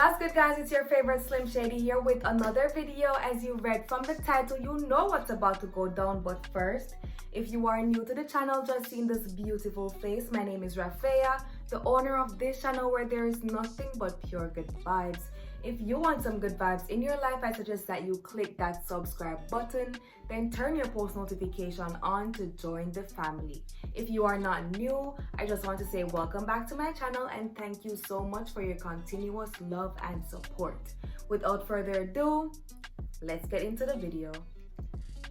What's good, guys? It's your favorite Slim Shady here with another video. As you read from the title, you know what's about to go down. But first, if you are new to the channel, just seeing this beautiful face, my name is Rafaya, the owner of this channel where there is nothing but pure good vibes. If you want some good vibes in your life, I suggest that you click that subscribe button, then turn your post notification on to join the family. If you are not new, I just want to say welcome back to my channel and thank you so much for your continuous love and support. Without further ado, let's get into the video.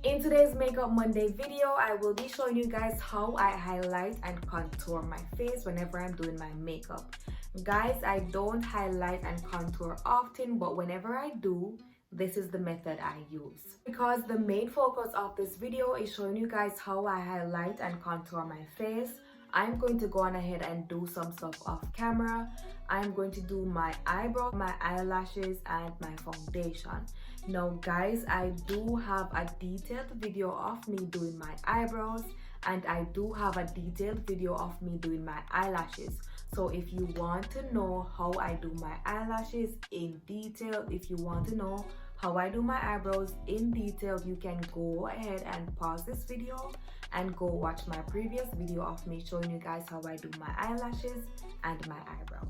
In today's Makeup Monday video, I will be showing you guys how I highlight and contour my face whenever I'm doing my makeup. Guys, I don't highlight and contour often, but whenever I do, this is the method I use. Because the main focus of this video is showing you guys how I highlight and contour my face, I'm going to go on ahead and do some stuff off camera. I'm going to do my eyebrow, my eyelashes, and my foundation. Now guys, I do have a detailed video of me doing my eyebrows, and I do have a detailed video of me doing my eyelashes. So if you want to know how I do my eyelashes in detail, if you want to know how I do my eyebrows in detail, you can go ahead and pause this video and go watch my previous video of me showing you guys how I do my eyelashes and my eyebrows.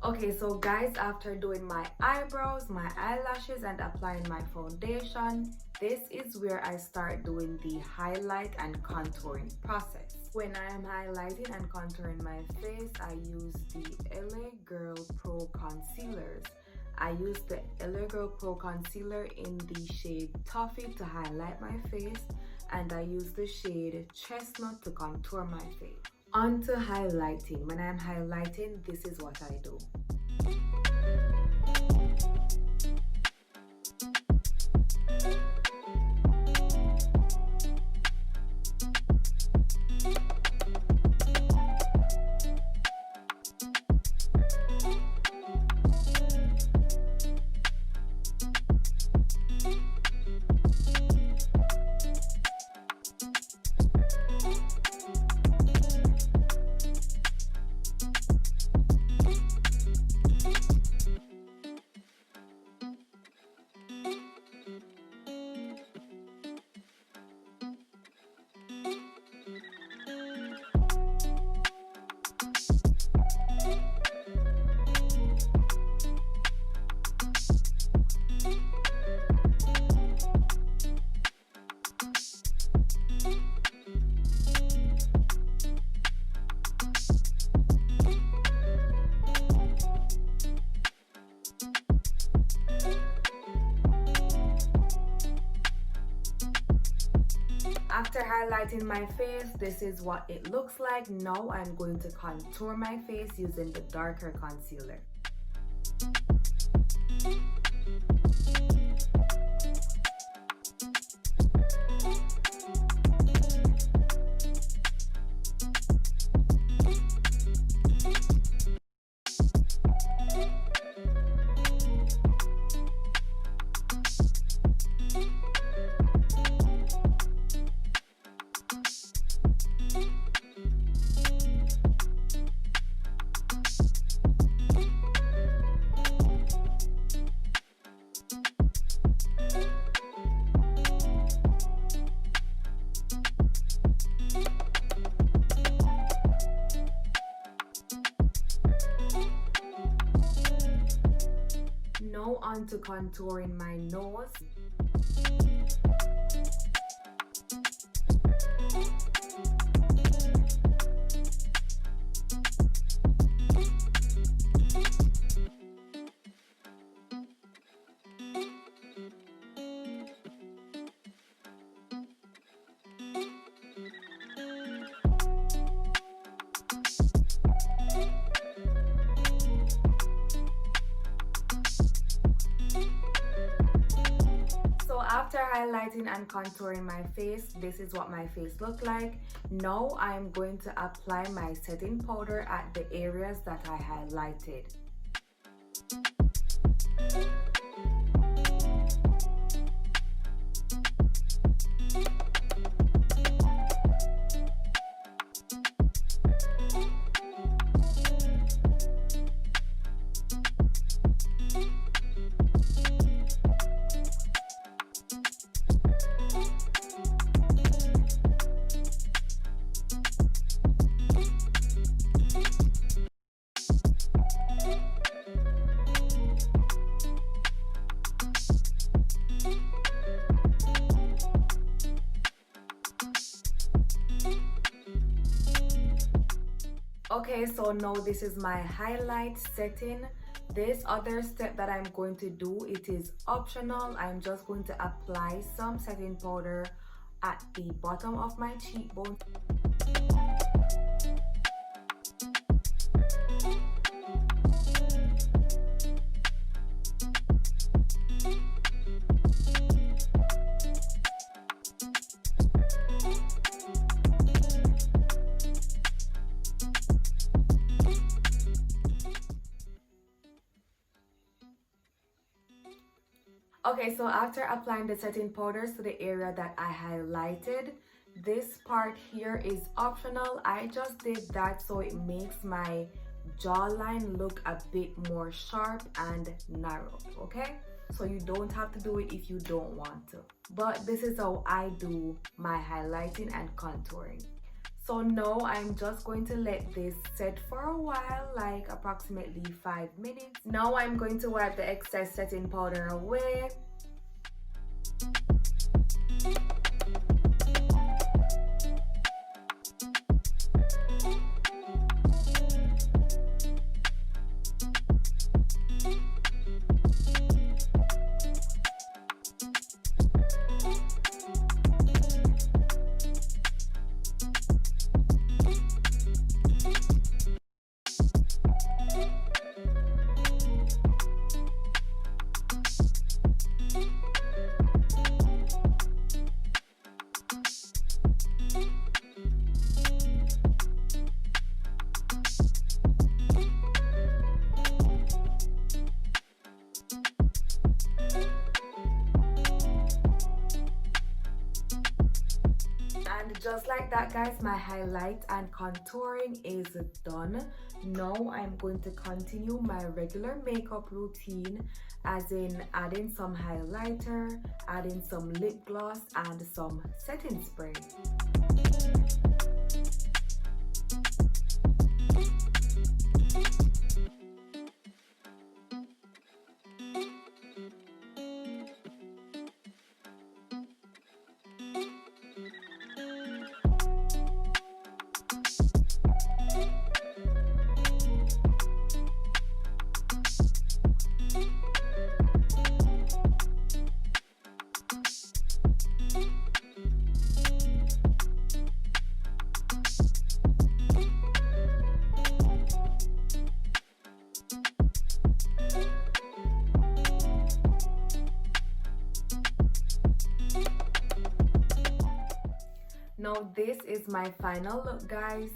Okay, so guys, after doing my eyebrows, my eyelashes, and applying my foundation, this is where I start doing the highlight and contouring process. When I am highlighting and contouring my face, I use the LA Girl Pro Concealers. I use the LA Girl Pro Concealer in the shade Toffee to highlight my face, and I use the shade Chestnut to contour my face. On to highlighting. When I'm highlighting, this is what I do. After highlighting my face, this is what it looks like. Now I'm going to contour my face using the darker concealer. Now on to contouring my nose. After highlighting and contouring my face, this is what my face look like. Now I'm going to apply my setting powder at the areas that I highlighted. Okay, so now this is my highlight setting. This other step that I'm going to do, it is optional. I'm just going to apply some setting powder at the bottom of my cheekbone. Okay, so after applying the setting powders to the area that I highlighted, this part here is optional. I just did that so it makes my jawline look a bit more sharp and narrowed, okay? So you don't have to do it if you don't want to. But this is how I do my highlighting and contouring. So now I'm just going to let this set for a while, like approximately 5 minutes. Now I'm going to wipe the excess setting powder away. And just like that, guys, my highlight and contouring is done. Now I'm going to continue my regular makeup routine, as in adding some highlighter, adding some lip gloss, and some setting spray. Now this is my final look, guys.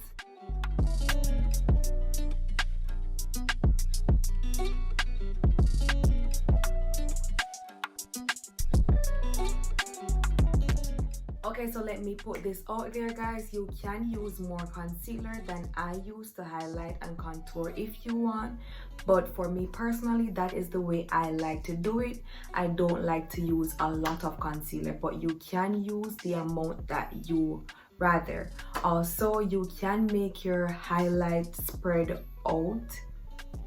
Okay, so let me put this out there, guys. You can use more concealer than I use to highlight and contour if you want, but for me personally, that is the way I like to do it. I don't like to use a lot of concealer, but you can use the amount that you rather. Also, you can make your highlight spread out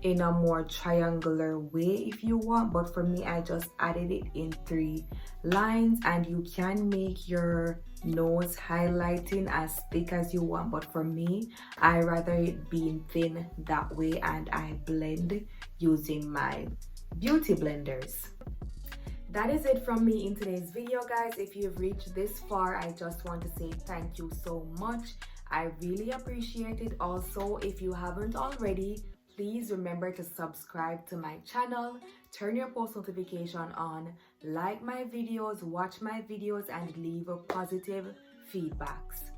in a more triangular way if you want, but for me, I just added it in 3 lines. And you can make your nose highlighting as thick as you want, but for me, I rather it being thin that way, and I blend using my beauty blenders. That is it from me in today's video, guys. If you've reached this far, I just want to say thank you so much. I really appreciate it. Also, if you haven't already, please remember to subscribe to my channel, turn your post notification on, like my videos, watch my videos, and leave positive feedbacks.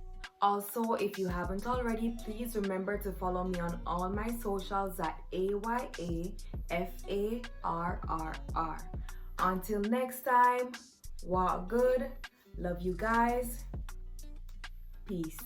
Also, if you haven't already, please remember to follow me on all my socials at AYAFARRR. Until next time, walk good. Love you guys. Peace.